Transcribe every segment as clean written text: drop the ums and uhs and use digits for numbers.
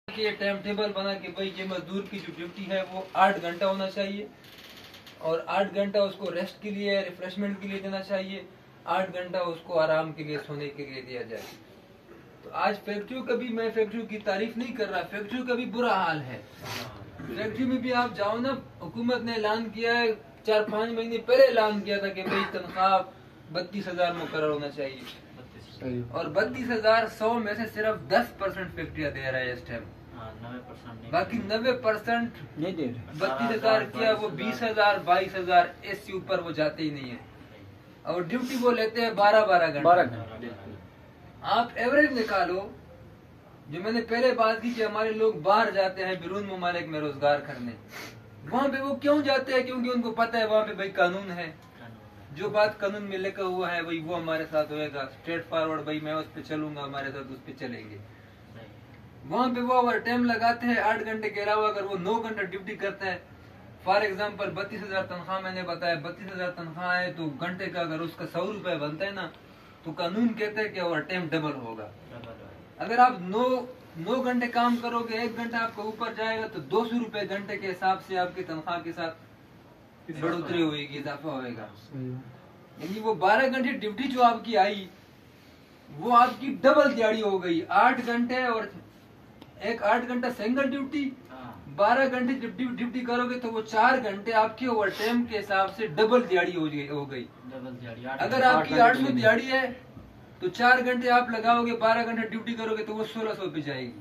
ये time table बना कि भाई ये मजदूर की जो ड्यूटी है वो 8 घंटा होना चाहिए और 8 घंटा उसको रेस्ट के लिए रिफ्रेशमेंट के लिए देना चाहिए, 8 घंटा उसको आराम के लिए सोने के लिए दिया जाए। तो आज फैक्ट्रियों का भी, मैं फैक्ट्रियों की तारीफ नहीं कर रहा, फैक्ट्रियों का भी बुरा हाल है। फैक्ट्री में भी आप जाओ ना, हुकूमत ने ऐलान किया है, 4-5 महीने पहले ऐलान किया था कि भाई तनख्वाह 32,000 मुकर्रर होना चाहिए और 32,000 100 में से सिर्फ 10% फैक्ट्रियां दे रहा है इस टाइम। बाकी 90% नहीं दे रहे। 32,000 किया वो 20,000 22,000 इससे ऊपर वो जाते ही नहीं है और ड्यूटी वो लेते हैं 12-12 घंटे। आप एवरेज निकालो, जो मैंने पहले बात की कि हमारे लोग बाहर जाते हैं बिरून ममालिक में रोजगार करने, वहाँ पे वो क्यों जाते हैं? क्योंकि उनको पता है वहाँ पे भाई कानून है, जो बात कानून में लिखा हुआ है वही वो हमारे साथ होएगा, स्ट्रेट फॉरवर्ड, भाई मैं उस पे चलूंगा, हमारे साथ उस पे चलेंगे। वहाँ पे वो ओवर टाइम लगाते हैं 8 घंटे के अलावा, अगर वो 9 घंटे ड्यूटी करता है, फॉर एग्जाम्पल 32,000 तनख्वाह मैंने बताया, 32,000 तनख्वाह है तो घंटे का अगर उसका 100 रुपए बनता है ना, तो कानून कहता है कि ओवर टाइम डबल होगा। अगर आप 9 घंटे काम करोगे, 1 घंटा आपका ऊपर जाएगा तो 200 रुपए घंटे के हिसाब से आपकी तनख्वाह के साथ बढ़ोतरी होगी, इजाफा होगा। यानी वो 12 घंटे ड्यूटी जो आपकी आई वो आपकी डबल दिहाड़ी हो गई। 8 घंटे और 8 घंटा सिंगल ड्यूटी, 12 घंटे ड्यूटी करोगे तो वो 4 घंटे आपके ओवर टाइम के हिसाब से डबल दिहाड़ी हो गई। अगर आपकी 800 दिहाड़ी है तो 4 घंटे आप लगाओगे, 12 घंटे ड्यूटी करोगे तो वो 1600 पे जाएगी।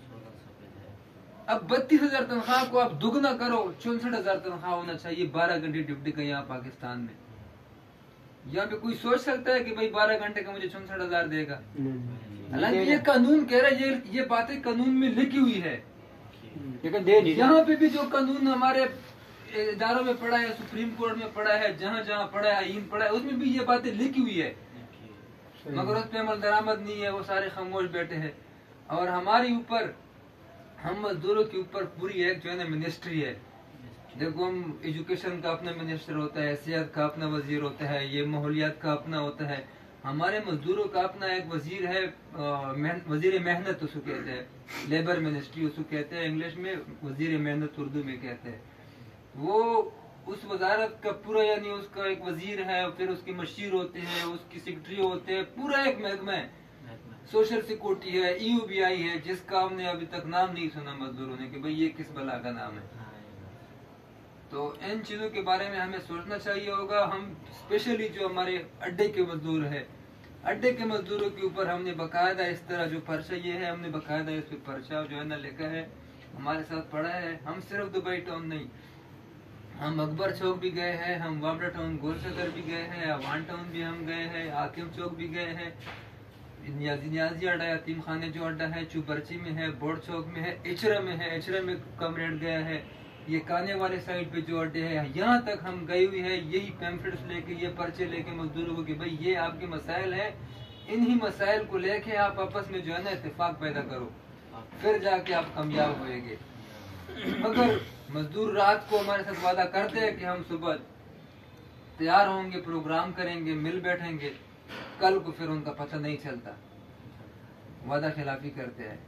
अब 32,000 तनख्वाह को आप दुगना करो, 64,000 तनख्वाह होना चाहिए 12 घंटे ड्यूटी का यहाँ पाकिस्तान में। यहाँ पे कोई सोच सकता है कि भाई 12 घंटे का मुझे 64,000 देगा? हालांकि ये कानून कह रहा है, ये बातें कानून में लिखी हुई है। यहाँ पे भी जो कानून हमारे इदारों में पड़ा है, सुप्रीम कोर्ट में पड़ा है, जहाँ जहाँ पड़ा है, आईन पड़ा है, उसमें भी ये बातें लिखी हुई है, मगर उस पे अमल दरामद नहीं है, वो सारे खामोश बैठे हैं। और हमारे ऊपर, हम मजदूरों के ऊपर पूरी एक जो है ना मिनिस्ट्री है। देखो, हम एजुकेशन का अपना मिनिस्टर होता है, सेहत का अपना वजीर होता है, ये माहौलियात का अपना होता है, हमारे मजदूरों का अपना एक वजीर है, वजीर मेहनत उसको कहते हैं, लेबर मिनिस्ट्री उसको कहते हैं इंग्लिश में, वजीर मेहनत उर्दू में कहते हैं। वो उस वजारत का पूरा, यानी उसका एक वजीर है, फिर उसके मशीर होते हैं, उसकी सेक्रेटरी होते हैं, पूरा एक महकमा है। सोशल सिक्योरिटी है, EUBI है, जिसका हमने अभी तक नाम नहीं सुना मजदूरों ने कि भाई ये किस बला का नाम है। तो इन चीजों के बारे में हमें सोचना चाहिए होगा। हम स्पेशली जो हमारे अड्डे के मजदूर है, अड्डे के मजदूरों के ऊपर हमने बकायदा इस तरह जो पर्चा ये है, हमने बकायदा इस पे पर्चा जो है ना लिखा है, हमारे साथ पड़ा है। हम सिर्फ दुबई टाउन नहीं, हम अकबर चौक भी गए हैं, हम वाबड़ा टाउन गोलसदर भी गए हैं, अवान टाउन भी हम गए हैं, हाकिम चौक भी गए हैं, नियाजी अड्डा, यतीम खाने जो अड्डा है चुबरची में है, बोर्ड चौक में है, इचरा में है, इचरा में कमरेड गया है, ये काने वाले साइड पे जो अड्डे है, यहाँ तक हम गए हुए हैं, यही पैम्फलेट्स लेके, ये पर्चे लेके मजदूरों को कि भाई ये आपके मसाइल है, इन्हीं मसाइल को लेके आप आपस में जो है ना इत्तेफाक पैदा करो, फिर जाके आप कामयाब होएंगे। मगर मजदूर रात को हमारे साथ वादा करते हैं कि हम सुबह तैयार होंगे, प्रोग्राम करेंगे, मिल बैठेंगे, कल को फिर उनका पता नहीं चलता, वादा खिलाफी करते हैं।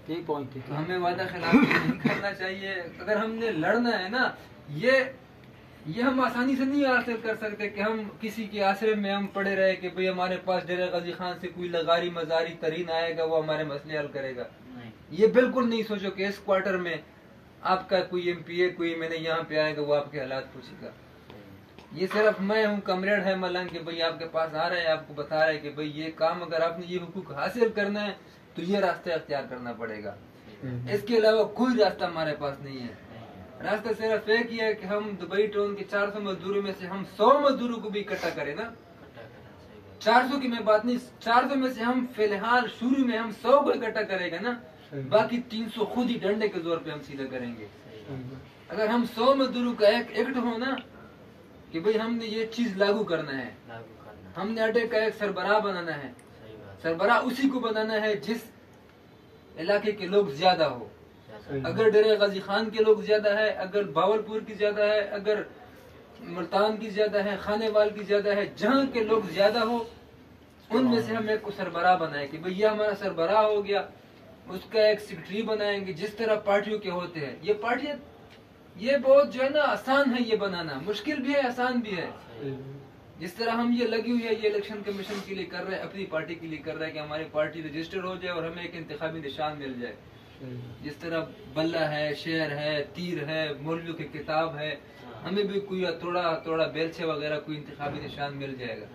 तो हमें वादा खिलाफी नहीं करना चाहिए। अगर हमने लड़ना है ना, ये हम आसानी से नहीं हासिल कर सकते कि हम किसी के आश्रय में हम पड़े रहे कि भाई हमारे पास डेरा गाजी खान से कोई लगारी मजारी तरीन आएगा, वो हमारे मसले हल करेगा। ये बिल्कुल नहीं सोचो कि इस क्वार्टर में आपका कोई MPA, कोई मैंने यहाँ पे आएगा, वो आपके हालात पूछेगा। ये सिर्फ मैं हूँ, कमरेड है मलंग के भाई आपके पास आ रहा है, आपको बता रहा है कि भाई ये काम, अगर आपने ये हुकूक हासिल करना है तो ये रास्ता अख्तियार करना पड़ेगा। इसके अलावा कोई रास्ता हमारे पास नहीं है। रास्ता सिर्फ एक ही है कि हम दुबई टाउन के 400 मजदूरों में से हम 100 मजदूरों को भी इकट्ठा करें ना। 400 की मैं बात नहीं, 400 में से हम फिलहाल शुरू में हम 100 को इकट्ठा करेंगे ना, बाकी 300 खुद ही डंडे के जोर पे हम सीधा करेंगे। अगर हम 100 मजदूरों का एक हो ना कि भाई हमने ये चीज लागू करना है, हमने अड्डे का एक सरबराह बनाना है, सरबराह उसी को बनाना है जिस इलाके के लोग ज्यादा हो। अगर डेरा गाजी खान के लोग ज्यादा है, अगर बावलपुर की ज्यादा है, अगर मुल्तान की ज्यादा है, खानेवाल की ज्यादा है, जहाँ के लोग ज्यादा हो उनमें से हम एक को सरबराह बनाए कि भाई ये हमारा सरबराह हो गया, उसका एक सेक्रेटरी बनाएंगे जिस तरह पार्टियों के होते हैं। ये पार्टियां ये बहुत जो है ना आसान है ये बनाना, मुश्किल भी है आसान भी है। जिस तरह हम ये लगी हुई है ये इलेक्शन कमीशन के लिए कर रहे हैं, अपनी पार्टी के लिए कर रहे हैं कि हमारी पार्टी रजिस्टर्ड हो जाए और हमें एक इंतखाबी निशान मिल जाए। जिस तरह बल्ला है, शेर है, तीर है, मौलवियों की किताब है, हमें भी कोई थोड़ा बेलचे वगैरह कोई इंतखाबी निशान मिल जाएगा।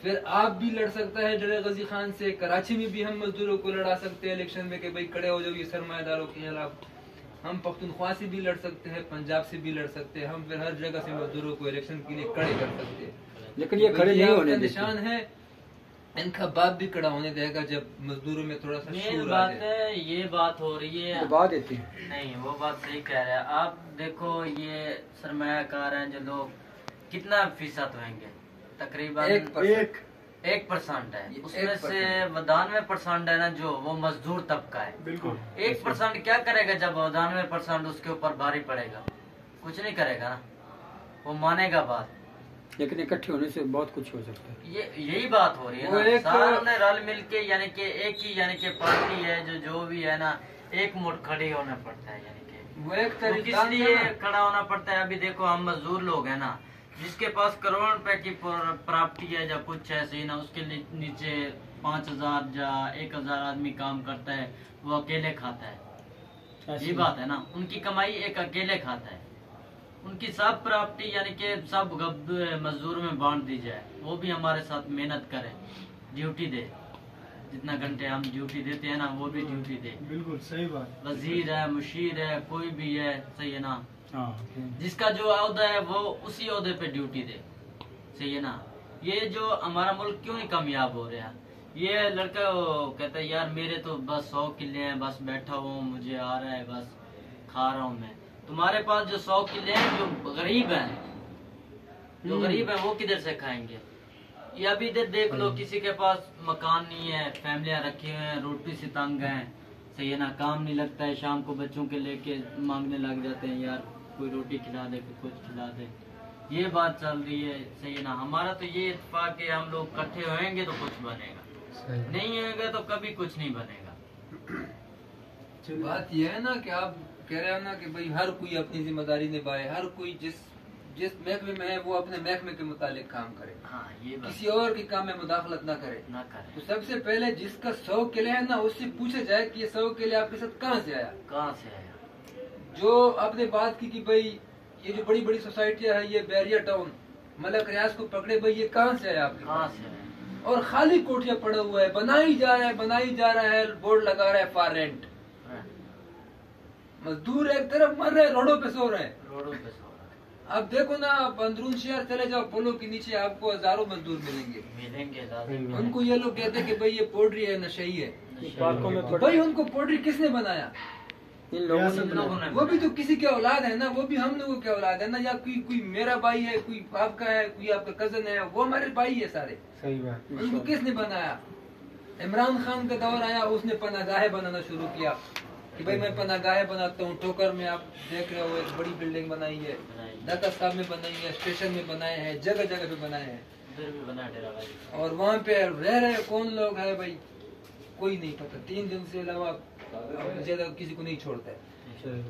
फिर आप भी लड़ सकता है डरे गजी खान से। कराची में भी हम मजदूरों को लड़ा सकते हैं इलेक्शन में कि भाई खड़े हो जाओ ये सरमायादारों के खिलाफ। हम पख्तूनख्वा से भी लड़ सकते हैं, पंजाब से भी लड़ सकते हैं। हम फिर हर जगह से मजदूरों को इलेक्शन के लिए खड़े कर सकते हैं। लेकिन ये खड़े नहीं होने निशान है, इनका बाप भी खड़ा होने देगा जब मजदूरों में थोड़ा सा शूर आ जाए। ये बात हो रही है, दबा देते हैं। नहीं वो बात सही कह रहे हैं आप। देखो ये सरमायाकार हैं जो लोग, कितना फीसद होंगे? तकरीबन 1% है। उसमें से 92% है ना जो वो मजदूर तबका है। बिल्कुल 1% क्या करेगा जब 92% उसके ऊपर भारी पड़ेगा? कुछ नहीं करेगा ना, वो मानेगा बात। लेकिन इकट्ठे होने से बहुत कुछ हो सकता है। यही बात हो रही है ना, सारों ने रल मिल के यानी कि एक ही यानी कि पार्टी है जो भी है ना, एक मुठ खड़े होना पड़ता है। यानी कि वो एक किस लिए खड़ा होना पड़ता है? अभी देखो हम मजदूर लोग हैं ना, जिसके पास करोड़ रुपए की प्रॉपर्टी है या कुछ ऐसे ना, उसके नीचे 5000 या 1000 आदमी काम करता है, वो अकेले खाता है। ये बात है ना, उनकी कमाई एक अकेले खाता है। उनकी सब प्रॉपर्टी यानी कि सब मजदूर में बांट दी जाए, वो भी हमारे साथ मेहनत करे, ड्यूटी दे। जितना घंटे हम ड्यूटी देते हैं ना, वो भी ड्यूटी दे। बिल्कुल सही बात। वजीर है, मुशीर है, कोई भी है, सही है ना, हाँ। जिसका जो ओहदा है वो उसी ओहदे पे ड्यूटी दे, सही है ना। ये जो हमारा मुल्क क्यों नहीं कामयाब हो रहा? ये लड़का कहता है यार मेरे तो बस 100 किले हैं, बस बैठा हूँ, मुझे आ रहा है, बस खा रहा हूँ मैं। तुम्हारे पास जो 100 किले हैं, जो गरीब है वो किधर से खाएंगे? ये अभी इधर देख लो, किसी के पास मकान नहीं है, फैमिलियां रखी हुए हैं, रोटी से तंग हैं, सही है ना, काम नहीं लगता है, शाम को बच्चों के लेके मांगने लग जाते हैं, यार कोई रोटी खिला दे, कोई कुछ खिला दे। ये बात चल रही है, सही है ना। हमारा तो ये इत्तेफाक है, हम लोग इकट्ठे होएंगे तो कुछ बनेगा, नहीं होएगा तो कभी कुछ नहीं बनेगा। बात ये है ना कि आप कह रहे हो ना कि भाई हर कोई अपनी जिम्मेदारी निभाए, हर कोई जिस महकमे में है वो अपने महकमे के मुतालिक काम करे। हाँ, ये बात। किसी और के काम में मुदाखलत ना करे। तो सबसे पहले जिसका 100 किले है ना, उससे पूछा जाए कि ये 100 किले आपके साथ कहाँ से आया? कहाँ से आया? जो आपने बात की कि भाई ये जो बड़ी बड़ी सोसाइटियाँ है, ये बैरियर टाउन, मलक रियाज को पकड़े, भाई ये कहाँ से आया आपके? कहाँ से आया? और खाली कोठिया पड़ा हुआ है, बनाई जा रहा है, बोर्ड लगा रहा है फॉर रेंट। मजदूर एक तरफ मर रहे, रोडों पे सो रहे हैं। रोडों पे सो रहे। अब देखो ना, आप अंदरून शहर चले जाओ, पुलों के नीचे आपको हजारों मजदूर मिलेंगे। उनको ये लोग कहते हैं कि भाई ये पोड्री है, नशई है। भाई उनको पोड्री किसने बनाया? इन लोगों ने। वो भी तो किसी के औलाद है ना, वो भी हम लोगों के औलाद है ना, या कोई मेरा भाई है, कोई आपका है, कोई आपका कजन है, वो हमारे भाई है सारे। सही बात। उनको किसने बनाया? इमरान खान का दौर आया, उसने पनागाहें बनाना शुरू किया कि भाई मैं पनागाहें बनाता हूँ। टोकर में आप देख रहे हो एक बड़ी बिल्डिंग बनाई है, दाता साहब में बनाई है, स्टेशन में बनाए हैं, जगह जगह पे बनाए हैं। और वहाँ पे रह रहे कौन लोग है भाई, कोई नहीं पता। 3 दिन से अलावा ज्यादा किसी को नहीं छोड़ता है।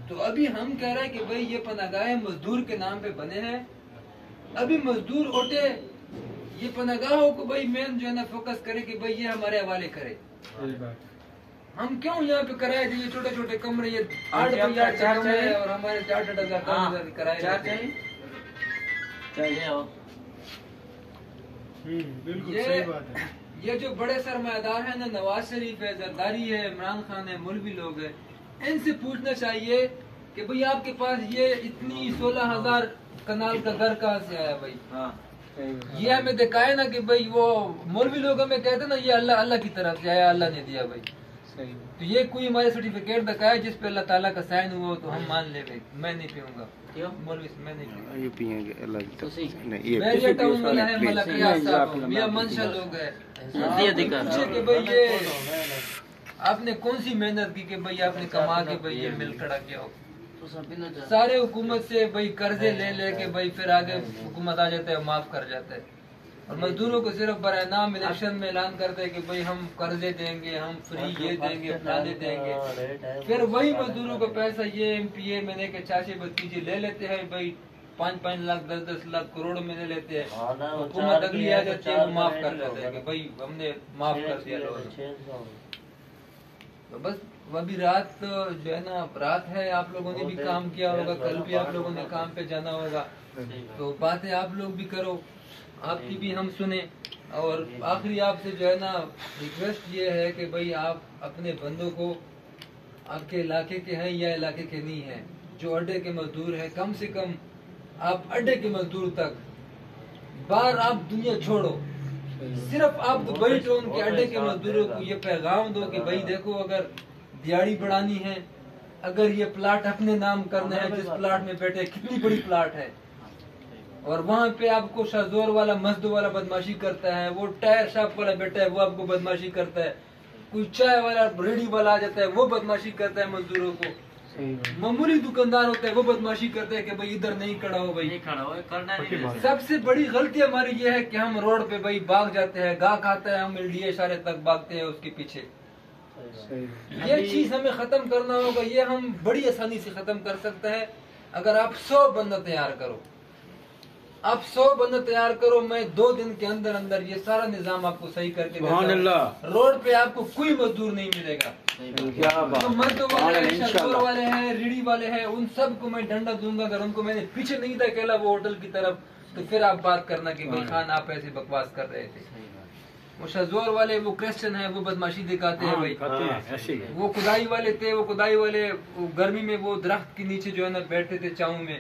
तो अभी हम कह रहे हैं कि भाई ये पनागाहें मजदूर के नाम पे बने हैं। अभी मजदूर उठे, ये पनागाहों को भाई मेन जो है ना फोकस करे कि भाई ये हमारे हवाले करे। हम क्यों यहाँ पे कराए थे ये छोटे छोटे कमरे, ये 8 कमरे है और हमारे 8,000 कराए जाते हैं। बिल्कुल सही बात है। ये जो बड़े सरमायादार है ना, नवाज शरीफ है, जरदारी है, इमरान खान है, मौलवी लोग है, इनसे पूछना चाहिए कि भाई आपके पास ये इतनी 16,000 कनाल का घर कहाँ से आया भाई? हाँ। ये हमें दिखाए ना कि भाई वो मौलवी लोग हमें कहते ना ये अल्लाह की तरफ से आया, अल्लाह ने दिया भाई। तो ये कोई हमारे सर्टिफिकेट दिखाए जिस पे अल्लाह ताला का साइन हुआ तो हम मान ले भाई। मैं नहीं पीऊंगा, मौलवी से मैं नहीं पीऊंगा। ये पिएंगे अल्लाह की तरफ से नहीं, ये बैरियर टाउन वाला है, मलक रियाज साहब, मियां मंशा लोग है। पूछे कि भाई ये आपने कौन सी मेहनत की कि भाई आपने कमा के भाई ये मिल खड़ा किया हो? सारे हुकूमत से भाई कर्जे ले लेके भाई फिर आगे हुकूमत आ जाता है, माफ कर जाता है। और मजदूरों को सिर्फ बराए नाम इलेक्शन में ऐलान करते हैं कि भाई हम कर्जे देंगे, हम फ्री ये देंगे, फलाने देंगे। फिर वही मजदूरों का पैसा ये MPA में के चाचे भतीजे ले लेते हैं भाई, 5-5 लाख 10-10 लाख करोड़ में ले लेते हैं। हुकूमत अगली आ जाती है, वो माफ कर देते हैं कि भाई हमने माफ कर दिया लोगों। तो बस अभी रात जो है ना, रात है, आप लोगों ने भी काम किया होगा, कल भी आप लोगों ने काम पे जाना होगा, तो बातें आप लोग भी करो, आपकी भी हम सुने। और आखिरी आपसे जो है ना रिक्वेस्ट ये है कि भाई आप अपने बंदों को, आपके इलाके के हैं या इलाके के नहीं हैं, जो अड्डे के मजदूर हैं, कम से कम आप अड्डे के मजदूर तक बाहर आप दुनिया छोड़ो, सिर्फ आप दुबई टाउन के अड्डे के मजदूरों को ये पैगाम दो कि भाई देखो, अगर दिहाड़ी बढ़ानी है, अगर ये प्लाट अपने नाम करना है, जिस प्लाट में बैठे कितनी बड़ी प्लाट है, और वहाँ पे आपको शाहजोर वाला मस्द वाला बदमाशी करता है, वो टायर शॉप वाला बैठा है वो आपको बदमाशी करता है, कोई चाय वाला रेडी वाला आ जाता है वो बदमाशी करता है मजदूरों को, मामूली दुकानदार होता है वो बदमाशी करता है कि भाई इधर नहीं खड़ा हो, भाई नहीं खड़ा हो, करना नहीं। सबसे बड़ी गलती हमारी ये है कि हम रोड पे भाई भाग जाते हैं, गाहक आता है हम LDA इशारे तक भागते हैं उसके पीछे। ये चीज हमें खत्म करना होगा, ये हम बड़ी आसानी से खत्म कर सकते हैं अगर आप 100 बंदा तैयार करो। आप 100 बंदा तैयार करो, मैं 2 दिन के अंदर अंदर ये सारा निजाम आपको सही करके देता हूं। रोड पे आपको कोई मजदूर नहीं मिलेगा, जो मर्द वाले हैं, शहर वाले हैं, रीढ़ी वाले हैं, उन सबको मैं डंडा दूंगा। अगर उनको मैंने पीछे नहीं था कहला वो होटल की तरफ, तो फिर आप बात करना कि भाई खान आप ऐसे बकवास कर रहे थे। वो शहजोर वाले, वो क्रिश्चियन है, वो बदमाशी दिखाते हैं भाई। वो खुदाई वाले थे, वो खुदाई वाले गर्मी में वो दरख्त के नीचे जो है ना बैठते थे छाँव में,